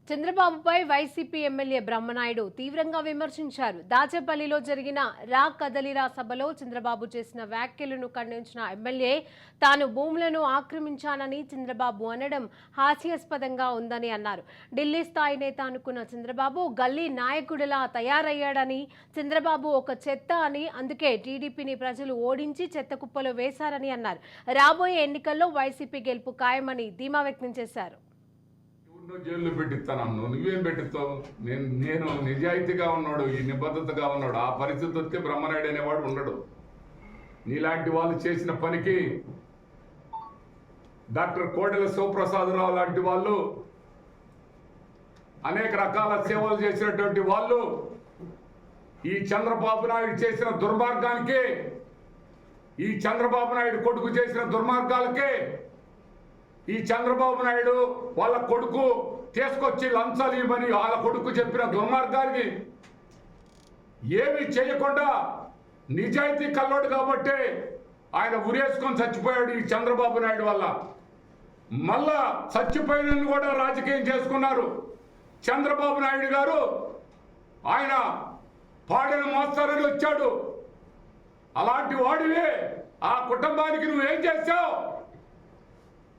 చంద్రబాబుపై YCP MLA Brahmanaidu తీవ్రంగా విమర్శించారు. దాచేపల్లిలో జరిగిన రా కదలిరా సభలో చంద్రబాబు చేసిన వ్యాఖ్యలను ఖండించిన ఎమ్మెల్యే తాను భూములను ఆక్రమించానని చంద్రబాబు అనడం హాస్యాస్పదంగా ఉందని అన్నారు. ఢిల్లీ స్థాయి నేత అనుకున్న చంద్రబాబు గల్లీ నాయకుడిలా తయారయ్యాడని, చంద్రబాబు ఒక చెత్త అని, అందుకే టీడీపీని ప్రజలు ఓడించి చెత్త కుప్పలో వేశారని అన్నారు. రాబోయే ఎన్నికల్లో వైసీపీ గెలుపు ఖాయమని ధీమా వ్యక్తం చేశారు. జైల్లో పెట్టిస్తాను. నువ్వేం పెట్టిస్తావు? నేను నిజాయితీగా ఉన్నాడు, ఈ నిబద్ధతగా ఉన్నాడు. ఆ పరిస్థితి వస్తే బ్రహ్మనాయుడు అనేవాడు ఉండడు. నీలాంటి వాళ్ళు చేసిన పనికి డాక్టర్ కోడెల శివప్రసాదరావు లాంటి వాళ్ళు, అనేక రకాల సేవలు చేసినటువంటి వాళ్ళు ఈ చంద్రబాబు నాయుడు చేసిన దుర్మార్గానికి, ఈ చంద్రబాబు నాయుడు కొడుకు చేసిన దుర్మార్గాలకే ఈ చంద్రబాబు నాయుడు వాళ్ళ కొడుకు తీసుకొచ్చి లంచాలు ఇవ్వమని వాళ్ళ కొడుకు చెప్పిన దుర్మార్గానికి ఏమీ చేయకుండా నిజాయితీ కల్లోడు కాబట్టి ఆయన ఉరేసుకొని చచ్చిపోయాడు ఈ చంద్రబాబు నాయుడు వల్ల. మళ్ళా చచ్చిపోయిన కూడా రాజకీయం చేసుకున్నారు. చంద్రబాబు నాయుడు గారు ఆయన పాడిన మోస్తారని వచ్చాడు. అలాంటి వాడివే ఆ కుటుంబానికి నువ్వేం చేశావు?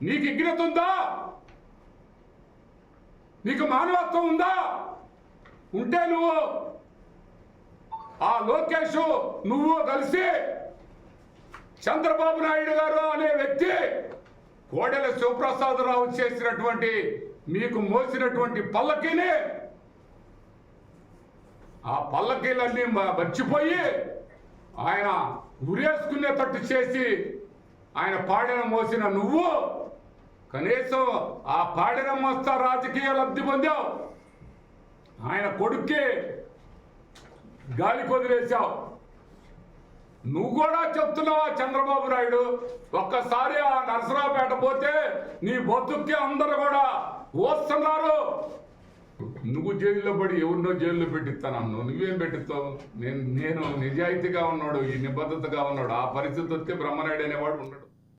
నీకు విఘ్నత ఉందా? నీకు మానవత్వం ఉందా? ఉంటే నువ్వు ఆ లోకేష్ నువ్వు కలిసి చంద్రబాబు నాయుడు గారు అనే వ్యక్తి కోడెల శివప్రసాదరావు చేసినటువంటి మీకు మోసినటువంటి పల్లకీని, ఆ పల్లకీలన్నీ మర్చిపోయి ఆయన ఉరేసుకునేటట్టు చేసి ఆయన పాడిన మోసిన నువ్వు కనీసం ఆ పాడిన మోస్తా రాజకీయ లబ్ధి పొందావు. ఆయన కొడుక్కి గాలి కొదిలేశావు. నువ్వు కూడా చెప్తున్నావా చంద్రబాబు నాయుడు? ఒక్కసారి ఆ నరసరావుపేట పోతే నీ బతుక్కి అందరూ కూడా వస్తున్నారు. నువ్వు జైల్లో పడి ఎవరినో జైల్లో పెట్టిస్తాను. నువ్వేం పెట్టిస్తావు? నేను నిజాయితీగా ఉన్నాడు, ఈ నిబద్ధతగా ఉన్నాడు. ఆ పరిస్థితి వస్తే బ్రహ్మనాయుడు అనేవాడు ఉండడు.